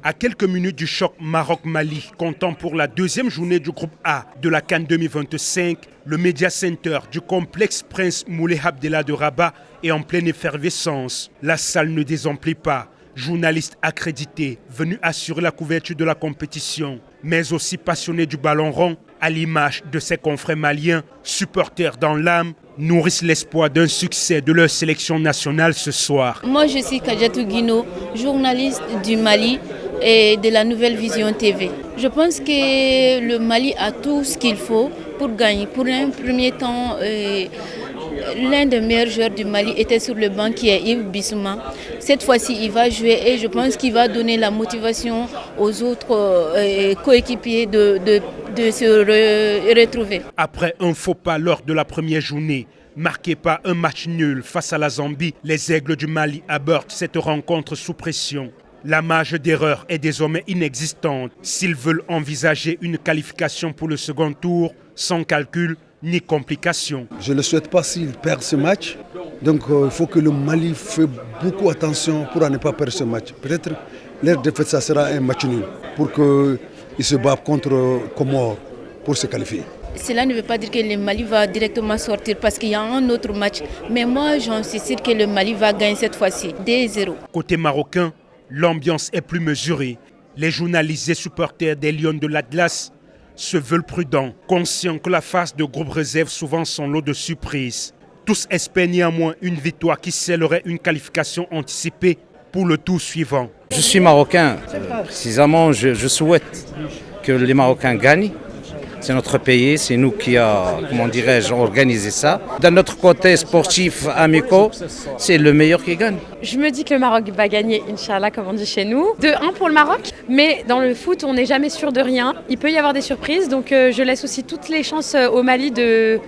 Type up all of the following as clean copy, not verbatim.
À quelques minutes du choc Maroc-Mali, comptant pour la deuxième journée du groupe A de la CAN 2025, le Media Center du complexe Prince Moulay Abdellah de Rabat est en pleine effervescence. La salle ne désemplit pas. Journalistes accrédités venus assurer la couverture de la compétition, mais aussi passionnés du ballon rond, à l'image de ses confrères maliens, supporters dans l'âme, nourrissent l'espoir d'un succès de leur sélection nationale ce soir. Moi, je suis Kadiatou Guino, journaliste du Mali et de la Nouvelle Vision TV. Je pense que le Mali a tout ce qu'il faut pour gagner. Pour un premier temps, l'un des meilleurs joueurs du Mali était sur le banc, qui est Yves Bissouma. Cette fois-ci, il va jouer et je pense qu'il va donner la motivation aux autres coéquipiers de se retrouver. Après un faux pas lors de la première journée, marqué par un match nul face à la Zambie, les Aigles du Mali abordent cette rencontre sous pression. La marge d'erreur est désormais inexistante s'ils veulent envisager une qualification pour le second tour sans calcul ni complication. Je ne le souhaite pas s'il perd ce match. Donc il faut que le Mali fasse beaucoup attention pour ne pas perdre ce match. Peut-être leur défaite, ça sera un match nul pour qu'ils se battent contre Comores pour se qualifier. Cela ne veut pas dire que le Mali va directement sortir parce qu'il y a un autre match. Mais moi, j'en suis sûr que le Mali va gagner cette fois-ci, 2-0. Côté marocain, l'ambiance est plus mesurée. Les journalistes et supporters des Lions de l'Atlas se veulent prudents, conscients que la phase de groupe réserve souvent son lot de surprises. Tous espèrent néanmoins une victoire qui scellerait une qualification anticipée pour le tour suivant. Je suis marocain, précisément je souhaite que les Marocains gagnent. C'est notre pays, c'est nous qui avons, organisé ça. D'un notre côté sportif, amical, c'est le meilleur qui gagne. Je me dis que le Maroc va gagner, Inch'Allah, comme on dit chez nous. 2-1 pour le Maroc, mais dans le foot, on n'est jamais sûr de rien. Il peut y avoir des surprises, donc je laisse aussi toutes les chances au Mali de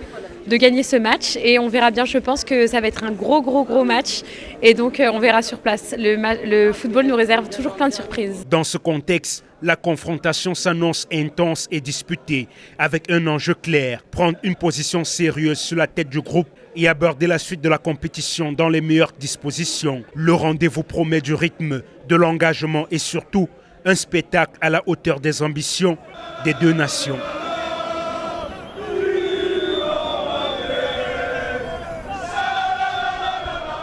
gagner ce match. Et on verra bien, je pense que ça va être un gros match. Et donc on verra sur place. Le football nous réserve toujours plein de surprises. Dans ce contexte, la confrontation s'annonce intense et disputée, avec un enjeu clair, prendre une position sérieuse sur la tête du groupe et aborder la suite de la compétition dans les meilleures dispositions. Le rendez-vous promet du rythme, de l'engagement et surtout un spectacle à la hauteur des ambitions des deux nations.